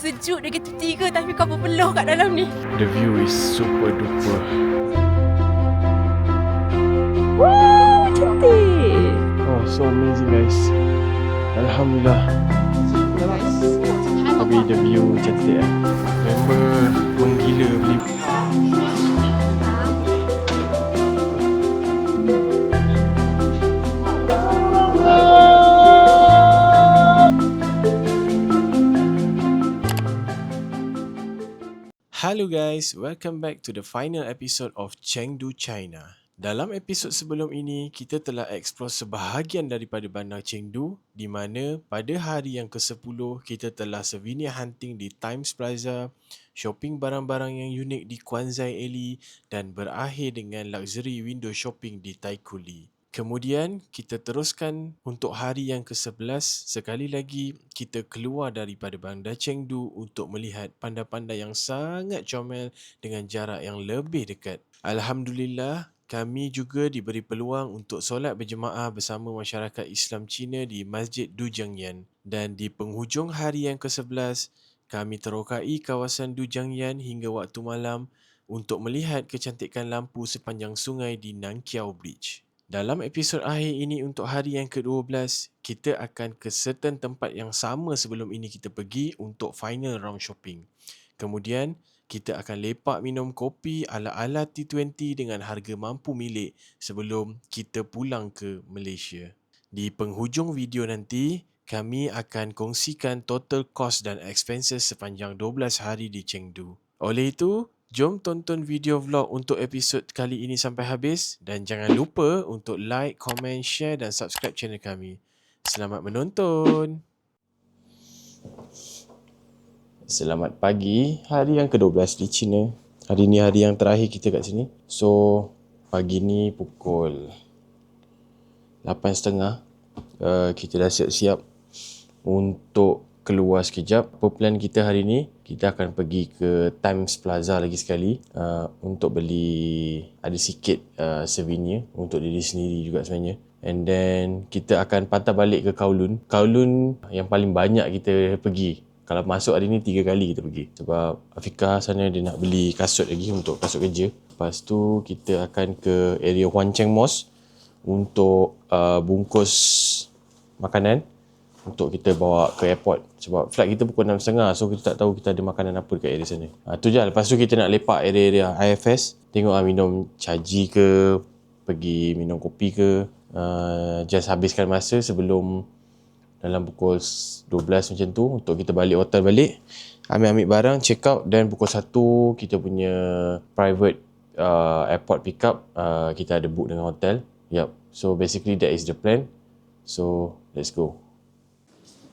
Sejuk negatif 3 tapi kau berpeluh kat dalam ni. The view is super duper. Wow, cantik. Oh, so amazing guys. Alhamdulillah. Tapi the view cantik lah. Member menggila beli. Hello guys, welcome back to the final episode of Chengdu, China. Dalam episod sebelum ini, kita telah explore sebahagian daripada bandar Chengdu di mana pada hari yang ke-10 kita telah souvenir hunting di Times Plaza, shopping barang-barang yang unik di Quanzai Alley dan berakhir dengan luxury window shopping di Taikoo Li. Kemudian kita teruskan untuk hari yang ke-11, sekali lagi kita keluar daripada bandar Chengdu untuk melihat panda-panda yang sangat comel dengan jarak yang lebih dekat. Alhamdulillah, kami juga diberi peluang untuk solat berjemaah bersama masyarakat Islam Cina di Masjid Dujiangyan. Dan di penghujung hari yang ke-11, kami terokai kawasan Dujiangyan hingga waktu malam untuk melihat kecantikan lampu sepanjang sungai di Nankiao Bridge. Dalam episod akhir ini untuk hari yang ke-12, kita akan ke certain tempat yang sama sebelum ini kita pergi untuk final round shopping. Kemudian, kita akan lepak minum kopi ala-ala T20 dengan harga mampu milik sebelum kita pulang ke Malaysia. Di penghujung video nanti, kami akan kongsikan total cost dan expenses sepanjang 12 hari di Chengdu. Oleh itu, jom tonton video vlog untuk episod kali ini sampai habis dan jangan lupa untuk like, komen, share dan subscribe channel kami. Selamat menonton. Selamat pagi, hari yang ke-12 di China. Hari ni hari yang terakhir kita kat sini. So, pagi ni pukul 8.30. Kita dah siap-siap untuk keluar sekejap. Apa plan kita hari ni? Kita akan pergi ke Times Plaza lagi sekali untuk beli ada sikit souvenir untuk diri sendiri juga sebenarnya. And then kita akan patah balik ke Kowloon. Kowloon yang paling banyak kita pergi. Kalau masuk hari ni 3 kali kita pergi. Sebab Afiqah sana dia nak beli kasut lagi untuk kasut kerja. Lepas tu kita akan ke area Huan Cheng Mosque untuk bungkus makanan untuk kita bawa ke airport. Sebab flight kita pukul 6.30, so kita tak tahu kita ada makanan apa dekat area sana. Tu je. Lepas tu kita nak lepak area-area IFS. Tengok minum caji ke, pergi minum kopi ke. Just habiskan masa sebelum dalam pukul 12 macam tu untuk kita balik hotel balik. Ambil barang, check out, dan pukul 1 kita punya private airport pick up. Kita ada book dengan hotel. Yup. So basically that is the plan. So let's go.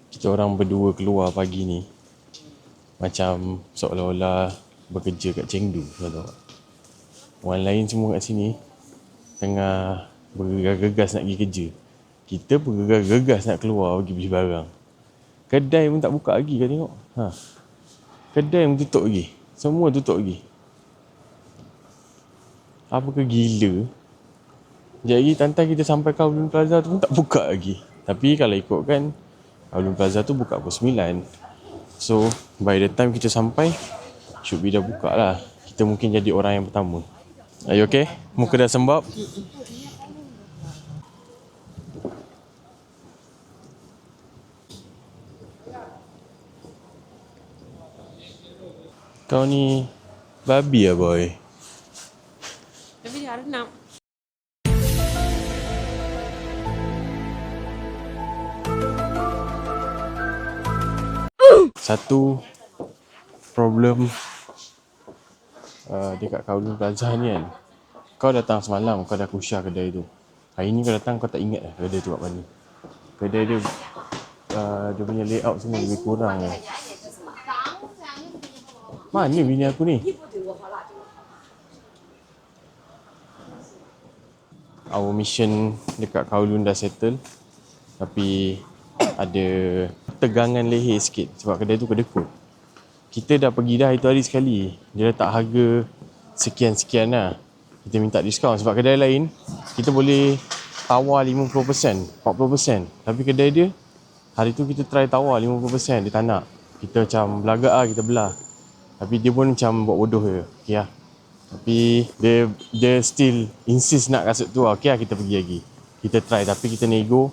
Kita orang berdua keluar pagi ni macam seolah-olah bekerja kat Chengdu, kau tahu tak? Orang lain semua kat sini tengah bergegas-gegas nak pergi kerja. Kita bergegas-gegas nak keluar pergi beli barang. Kedai pun tak buka lagi, kau tengok. Kedai pun tutup lagi. Semua tutup lagi. Apa ke gila? Sekejap lagi tantai kita sampai Kowloon Plaza tu pun tak buka lagi. Tapi kalau ikutkan Kowloon Plaza tu buka pukul 9. So, by the time kita sampai, should be dah buka lah. Kita mungkin jadi orang yang pertama. Are you okay? Muka dah sembab? Kau ni babi lah boy. Tapi dia renap. Satu problem dekat Kowloon Plaza ni kan, kau datang semalam, kau dah kusya kedai tu. Hari ni kau datang, kau tak ingat lah kedai tu kat mana. Kedai dia dia punya layout semua lebih kurang lah. Mana bini aku ni? Our mission dekat Kowloon dah settle, tapi ada tegangan leher sikit sebab kedai tu kedekut. Kita dah pergi dah itu hari sekali. Dia letak harga sekian-sekian lah. Kita minta diskaun sebab kedai lain kita boleh tawar 50%, 40%. Tapi kedai dia, hari tu kita try tawar 50%, dia tak nak. Kita macam belagak lah, kita belah. Tapi dia pun macam buat bodoh je. Okay lah. Tapi dia still insist nak kasut tu. Okay lah, kita pergi lagi. Kita try, tapi kita nego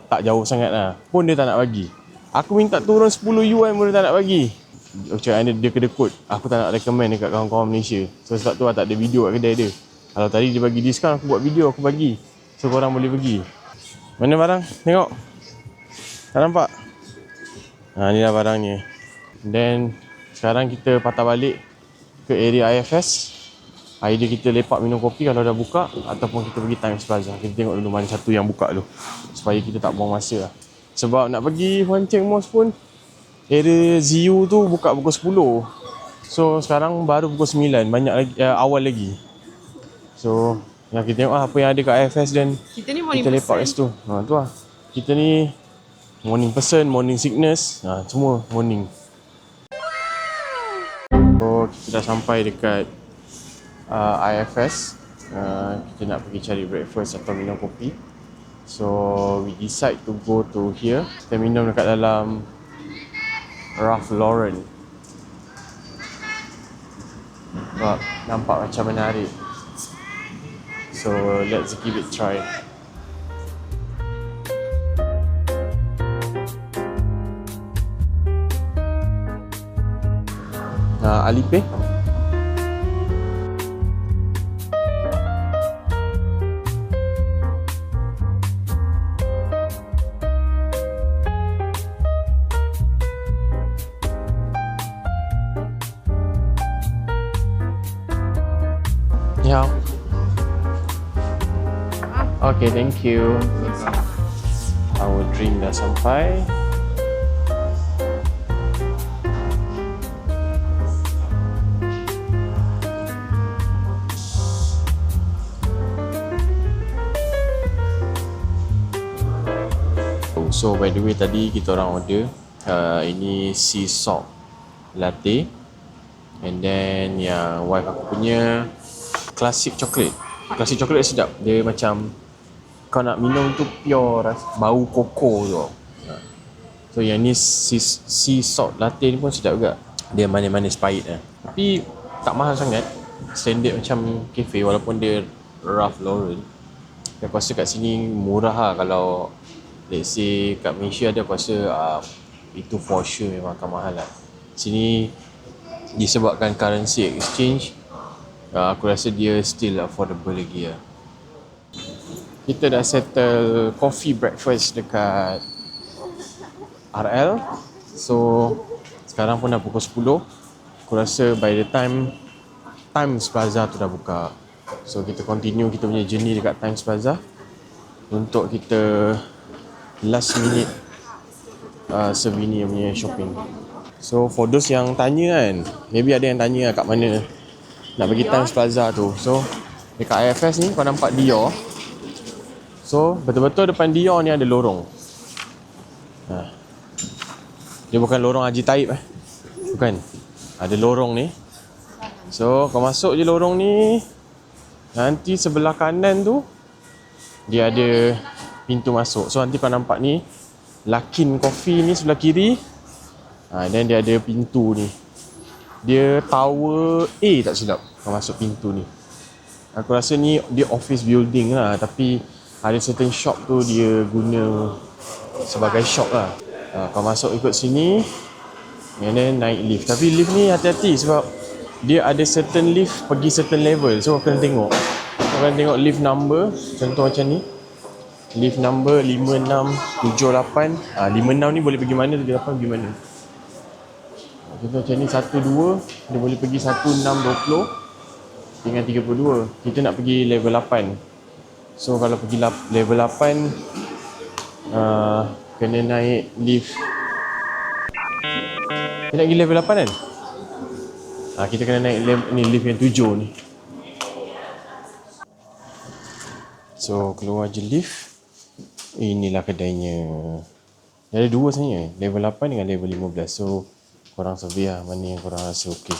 tak jauh sangat lah. Pun dia tak nak bagi. Aku minta turun 10 yuan pun dia tak nak bagi. Macam dia kedekut. Aku tak nak recommend dekat kawan-kawan Malaysia. So sebab tu lah tak ada video kat kedai dia. Kalau tadi dia bagi diskaun, aku buat video, aku bagi. So korang boleh pergi. Mana barang? Tengok. Tak nampak? Ni lah barangnya. Then sekarang kita patah balik ke area IFS. Idea kita lepak minum kopi kalau dah buka, ataupun kita pergi Times Plaza. Kita tengok dulu mana satu yang buka dulu, supaya kita tak buang masa lah. Sebab nak pergi Huan Cheng Mosque pun area ZU tu buka pukul 10. So sekarang baru pukul 9. Banyak lagi, awal lagi. So kita tengok lah apa yang ada kat IFS. Dan Kita ni morning kita lepak kat situ. Tu lah. Kita ni morning person, morning sickness, semua morning. So kita dah sampai dekat IFS. Kita nak pergi cari breakfast atau minum kopi. So we decide to go to here. Kita minum dekat dalam Ralph Lauren. Sebab nampak macam menarik. So let's give it a try. Alipay. Ya. Okay, thank you. Our drink dah sampai. So by the way, tadi kita orang order ini sea salt latte, and then yang wife aku punya classic chocolate. Classic chocolate sedap. Dia macam kau nak minum tu pure bau koko tu. So yang ni sea salt latte ni pun sedap juga. Dia manis-manis pahit lah. Tapi tak mahal sangat. Standard macam cafe, walaupun dia Ralph Lauren. Aku rasa kat sini murah lah. Kalau let's say kat Malaysia ada, aku rasa itu for sure memang akan mahal lah. Sini disebabkan currency exchange, aku rasa dia still affordable lagi lah. Kita dah settle coffee breakfast dekat RL. So sekarang pun dah pukul 10. Aku rasa by the time Times Plaza tu dah buka. So kita continue kita punya journey dekat Times Plaza untuk kita last minute souvenir punya shopping. So for those yang tanya kan, maybe ada yang tanya kat mana nak pergi Times Plaza tu. So dekat IFS ni kau nampak Dior. So betul-betul depan Dior ni ada lorong. Dia bukan lorong Haji Taib bukan. Ada lorong ni. So kau masuk je lorong ni, nanti sebelah kanan tu dia ada pintu masuk. So nanti kau nampak ni Luckin Coffee ni sebelah kiri. Dan dia ada pintu ni. Dia tower A tak silap. Kau masuk pintu ni. Aku rasa ni dia office building lah, tapi ada certain shop tu dia guna sebagai shop lah. Kau masuk ikut sini, and then naik lift. Tapi lift ni hati-hati sebab dia ada certain lift pergi certain level. So kau kena tengok. Kau kena tengok lift number. Contoh macam ni, lift number 5678. 56 ni boleh pergi mana, 78 pergi mana. Contoh macam ni 12, dia boleh pergi 1620 dengan 32. Kita nak pergi level 8. So kalau pergi level 8, kena naik lift. Kita nak pergi level 8 kan? Kita kena naik ni lift yang 7 ni. So keluar je lift. Inilah kedainya. Ada dua sebenarnya, level 8 dengan level 15. So korang survey lah mana yang korang rasa okey.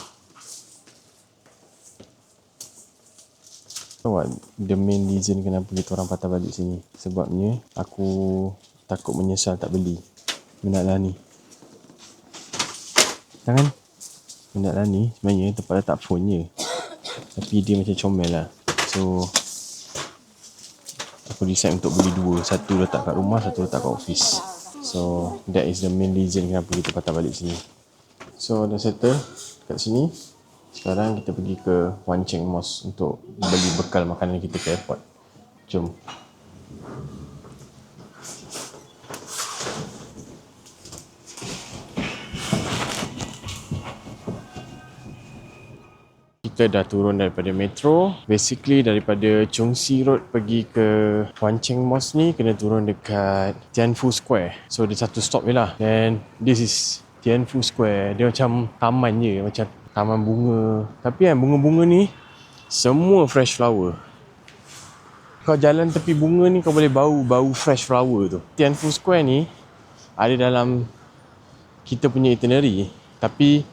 So what, the main reason kenapa kita orang patah balik sini, sebabnya aku takut menyesal tak beli. Benarlah ni. Tangan. Benda lah ni sebenarnya tempat letak phone je. Tapi dia macam comel lah. So aku decide untuk beli dua. Satu letak kat rumah, satu letak kat office. So that is the main reason kenapa kita patah balik sini. So dah settle kat sini. Sekarang kita pergi ke Wan Cheng Mosque untuk beli bekal makanan kita ke airport. Jom. Kita dah turun daripada metro. Basically daripada Chung Si Road pergi ke Wan Cheng Mosque ni kena turun dekat Tianfu Square. So dia satu stop je lah. And this is Tianfu Square. Dia macam taman je, macam taman bunga. Tapi kan bunga-bunga ni semua fresh flower. Kau jalan tepi bunga ni kau boleh bau fresh flower tu. Tianfu Square ni ada dalam kita punya itinerary. Tapi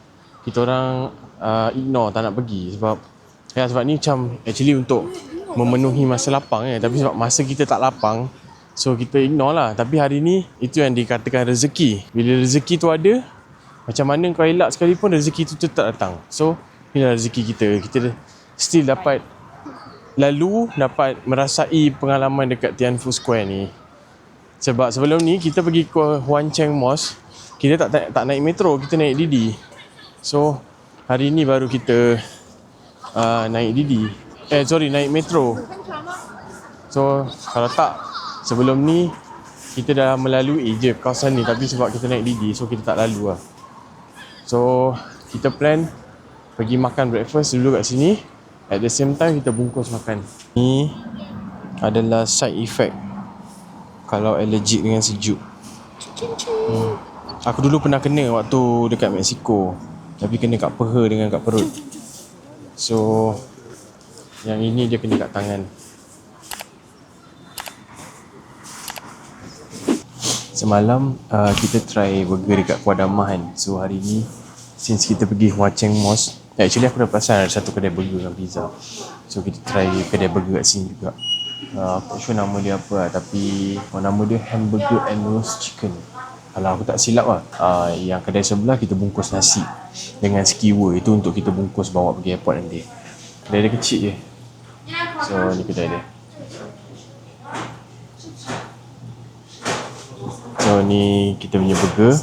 kita orang ignore, tak nak pergi sebab ni macam actually untuk memenuhi masa lapang tapi sebab masa kita tak lapang, so kita ignore lah. Tapi hari ni itu yang dikatakan rezeki. Bila rezeki tu ada, macam mana kau elak sekalipun rezeki tu tetap datang. So inilah rezeki kita still dapat merasai pengalaman dekat Tianfu Square ni. Sebab sebelum ni kita pergi ke Wan Cheng Mosque, kita tak naik metro, kita naik Didi. So hari ni baru kita naik Didi. Naik metro. So kalau tak, sebelum ni kita dah melalui je kawasan ni, tapi sebab kita naik Didi, so kita tak lalu lah. So kita plan pergi makan breakfast dulu kat sini. At the same time kita bungkus makan. Ni adalah side effect kalau allergic dengan sejuk. Aku dulu pernah kena waktu dekat Mexico. Tapi kena kat peha dengan kat perut. So yang ini dia kena kat tangan. Semalam kita try burger dekat Kuala Mahan. So hari ni since kita pergi Wan Cheng Mosque, actually aku dah perasan ada satu kedai burger dengan pizza. So kita try kedai burger kat sini juga. Aku tak sure nama dia apa lah, tapi nama dia Hamburger and Roast Chicken. Kalau aku tak silap lah, yang kedai sebelah kita bungkus nasi dengan skewer. Itu untuk kita bungkus bawa pergi airport nanti. Kedai dia kecil je. So ni kedai dia. So ni kita punya burger.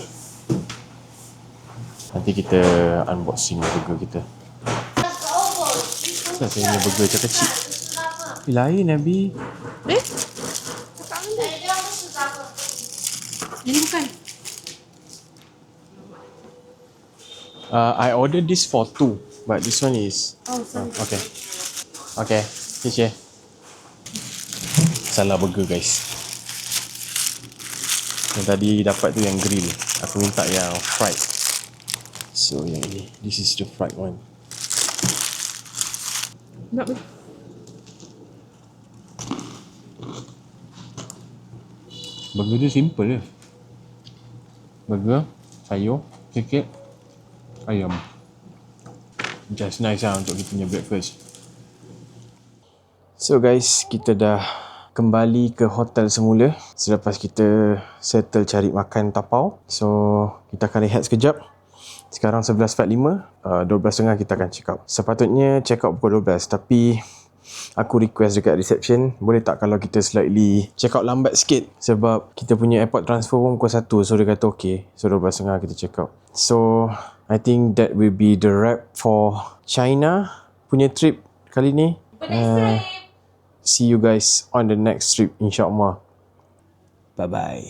Nanti kita unboxing burger kita. Kenapa saya punya burger macam kecil? Lain Nabi. Ini bukan. I ordered this for 2, but this one is... Oh, sorry. Okay,谢谢. Salah burger guys. Yang tadi dapat tu yang grill. Aku minta yang fried. So yang ini, this is the fried one. Nak Burger dia simple je. Burger, sayur, sikit, ayam. Just nice lah untuk kita punya breakfast. So guys, kita dah kembali ke hotel semula selepas kita settle cari makan tapau. So kita akan rehat sekejap. Sekarang 11.45, 12.30 kita akan check out. Sepatutnya check out pukul 12, tapi aku request dekat reception, boleh tak kalau kita slightly check out lambat sikit, sebab kita punya airport transfer pun pukul 1. So dia kata okay, so 12.30 kita check out. So I think that will be the wrap for China punya trip kali ni. See you guys on the next trip insyaAllah. Bye bye.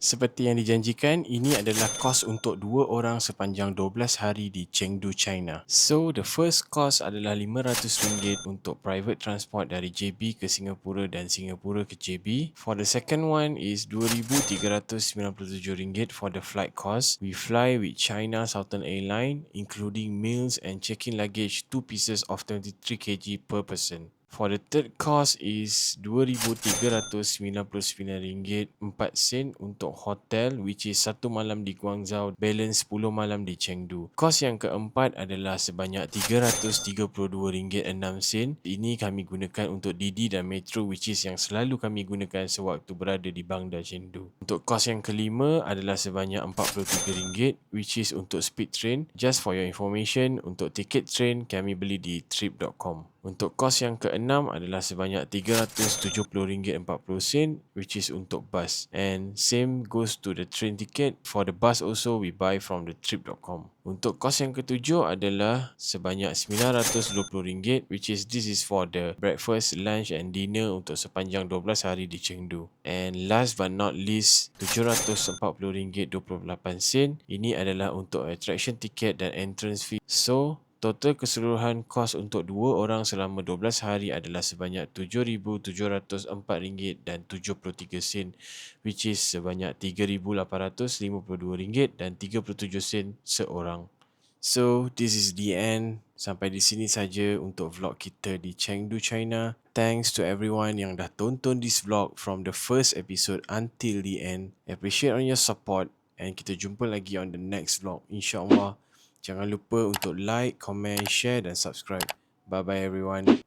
Seperti yang dijanjikan, ini adalah kos untuk 2 orang sepanjang 12 hari di Chengdu, China. So, the first cost adalah RM500 untuk private transport dari JB ke Singapura dan Singapura ke JB. For the second one is RM2,397 for the flight cost. We fly with China Southern Airlines, including meals and check-in luggage 2 pieces of 23 kg per person. For the third cost is RM2,399 4 sen untuk hotel, which is 1 malam di Guangzhou, balance 10 malam di Chengdu. Kos yang keempat adalah sebanyak RM332 6 sen. Ini kami gunakan untuk Didi dan Metro, which is yang selalu kami gunakan sewaktu berada di Bangda Chengdu. Untuk kos yang kelima adalah sebanyak RM43, which is untuk speed train. Just for your information, untuk tiket train kami beli di trip.com. Untuk kos yang keenam adalah sebanyak RM370.40, which is untuk bus. And same goes to the train ticket. For the bus also, we buy from the trip.com. Untuk kos yang ketujuh adalah sebanyak RM920, which is this is for the breakfast, lunch and dinner untuk sepanjang 12 hari di Chengdu. And last but not least, RM740.28. Ini adalah untuk attraction ticket dan entrance fee. So, total keseluruhan kos untuk 2 orang selama 12 hari adalah sebanyak RM7,704.73, which is sebanyak RM3,852.37 seorang. So, this is the end. Sampai di sini saja untuk vlog kita di Chengdu, China. Thanks to everyone yang dah tonton this vlog from the first episode until the end. Appreciate on your support and kita jumpa lagi on the next vlog, insyaAllah. Jangan lupa untuk like, comment, share dan subscribe. Bye-bye everyone.